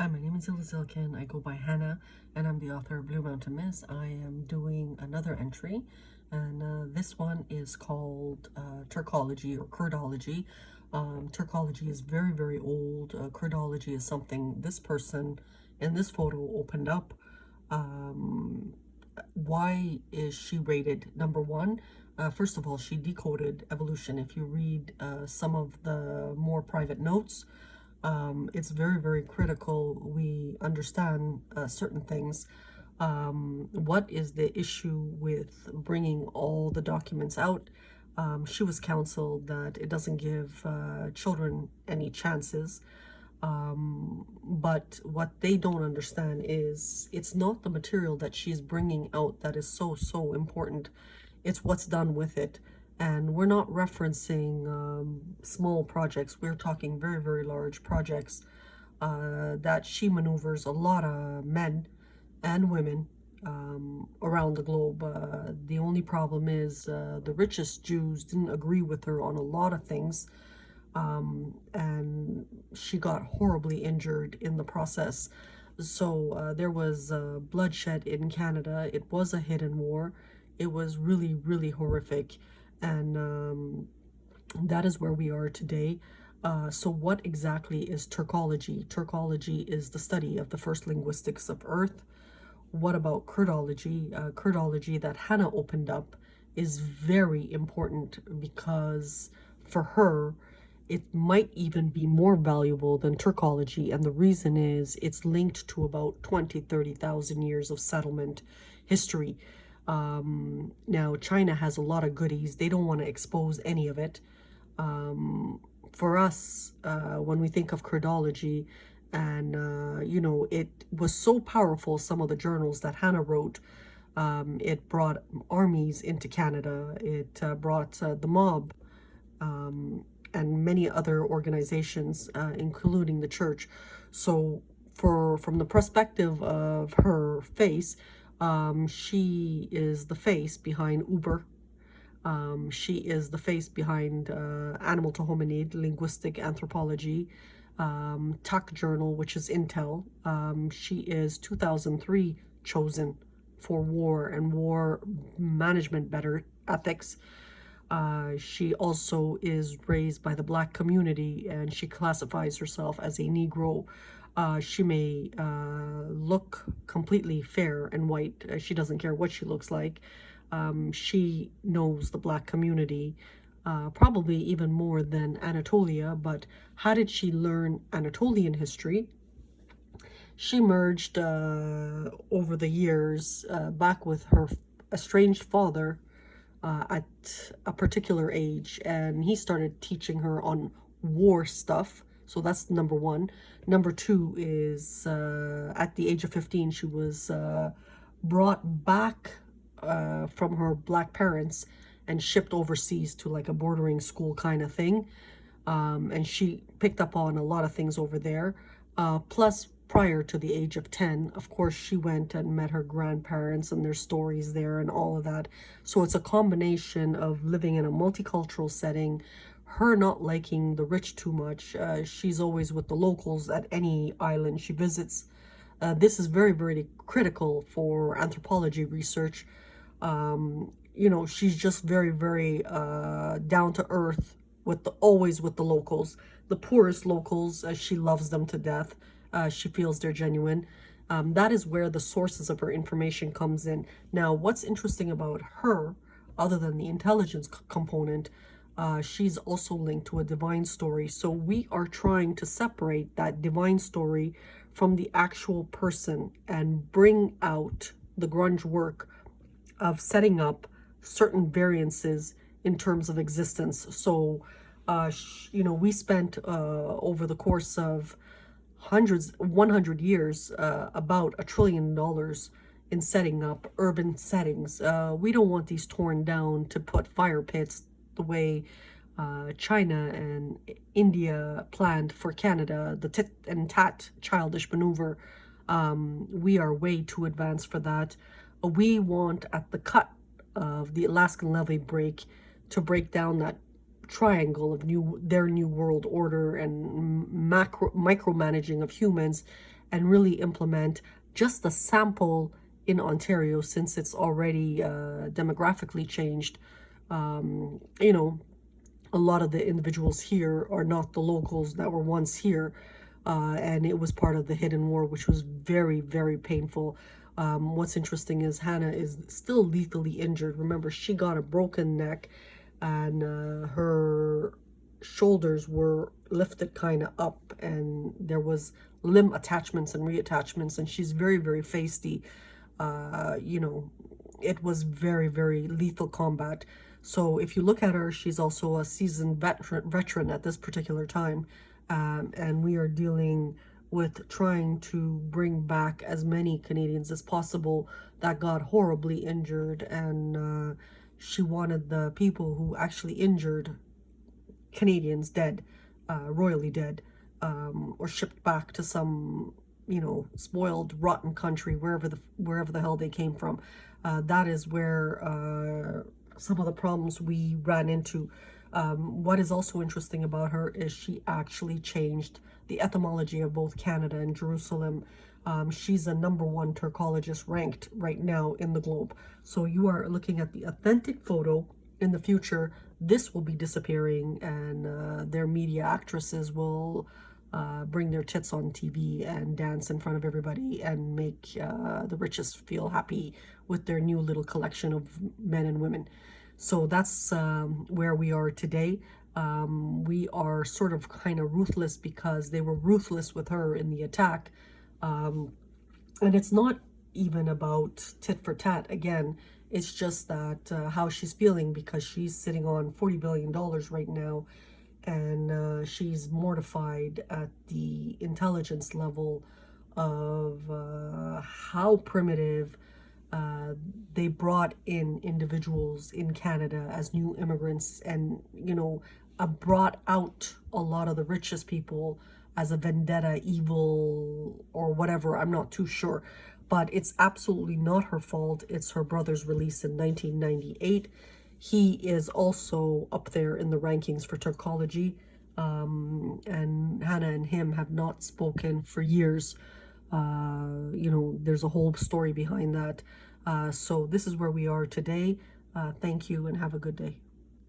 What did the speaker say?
Hi, my name is Zilkin. I go by Hanna, and I'm the author of Blue Mountain Mist. I am doing another entry, and this one is called Turkology or Kurdology. Turkology is very, very old. Kurdology is something this person in this photo opened up. Why is she rated number one? First of all, she decoded evolution. If you read some of the more private notes, it's very, very critical we understand certain things. What is the issue with bringing all the documents out? She was counseled that it doesn't give children any chances. But what they don't understand is it's not the material that she's bringing out that is so important. It's what's done with it. And we're not referencing small projects. We're talking very, very large projects that she maneuvers a lot of men and women around the globe. The only problem is the richest Jews didn't agree with her on a lot of things. And she got horribly injured in the process. So there was bloodshed in Canada. It was a hidden war. It was really, really horrific. And that is where we are today. So what exactly is Turkology? Turkology is the study of the first linguistics of Earth. What about Kurdology? Kurdology that Hanna opened up is very important because for her, it might even be more valuable than Turkology. And the reason is it's linked to about 20,000-30,000 years of settlement history. Now, China has a lot of goodies. They don't want to expose any of it. For us, when we think of Kurdology, and, it was so powerful, some of the journals that Hanna wrote, it brought armies into Canada. It brought the mob and many other organizations, including the church. So from the perspective of her face, she is the face behind Uber. She is the face behind Animal to Hominid, Linguistic Anthropology, Tuck Journal, which is Intel. She is 2003 chosen for war and war management better ethics. She also is raised by the Black community, and she classifies herself as a Negro. She may look completely fair and white. She doesn't care what she looks like. She knows the Black community probably even more than Anatolia. But how did she learn Anatolian history? She merged over the years back with her estranged father at a particular age, and he started teaching her on war stuff. So that's number one. Number two is at the age of 15, she was brought back from her Black parents and shipped overseas to like a bordering school kind of thing. And she picked up on a lot of things over there. Plus, prior to the age of 10, of course, she went and met her grandparents and their stories there and all of that. So it's a combination of living in a multicultural setting, her not liking the rich too much. She's always with the locals at any island she visits. This is very, very critical for anthropology research. She's just very, very down to earth always with the locals, the poorest locals. She loves them to death. She feels they're genuine. That is where the sources of her information comes in. Now, what's interesting about her, other than the intelligence component, she's also linked to a divine story. So we are trying to separate that divine story from the actual person and bring out the grunge work of setting up certain variances in terms of existence. So, we spent over the course of 100 years, about $1 trillion in setting up urban settings. We don't want these torn down to put fire pits the way China and India planned for Canada, the tit and tat childish maneuver. We are way too advanced for that. We want at the cut of the Alaskan levee break to break down that triangle of their new world order and micromanaging of humans and really implement just a sample in Ontario, since it's already demographically changed. You know, a lot of the individuals here are not the locals that were once here, and it was part of the hidden war, which was very, very painful. What's interesting is Hanna is still lethally injured. Remember, she got a broken neck, and her shoulders were lifted kind of up, and there was limb attachments and reattachments, and she's very, very feisty. You know, it was very, very lethal combat. So if you look at her, she's also a seasoned veteran at this particular time. And we are dealing with trying to bring back as many Canadians as possible that got horribly injured. And she wanted the people who actually injured Canadians dead, royally dead, or shipped back to some, you know, spoiled, rotten country, wherever the hell they came from. That is where some of the problems we ran into. What is also interesting about her is she actually changed the etymology of both Canada and Jerusalem. She's a #1 Turkologist ranked right now in the globe. So you are looking at the authentic photo. In the future, this will be disappearing, and their media actresses will bring their tits on TV and dance in front of everybody and make the richest feel happy with their new little collection of men and women. So that's where we are today. We are sort of kind of ruthless because they were ruthless with her in the attack. And it's not even about tit for tat again. It's just that how she's feeling, because she's sitting on $40 billion right now, and she's mortified at the intelligence level of how primitive they brought in individuals in Canada as new immigrants, and, you know, brought out a lot of the richest people as a vendetta, evil, or whatever. I'm not too sure. But it's absolutely not her fault. It's her brother's release in 1998. He is also up there in the rankings for Turkology. And Hanna and him have not spoken for years. You know, there's a whole story behind that. So this is where we are today. Thank you and have a good day.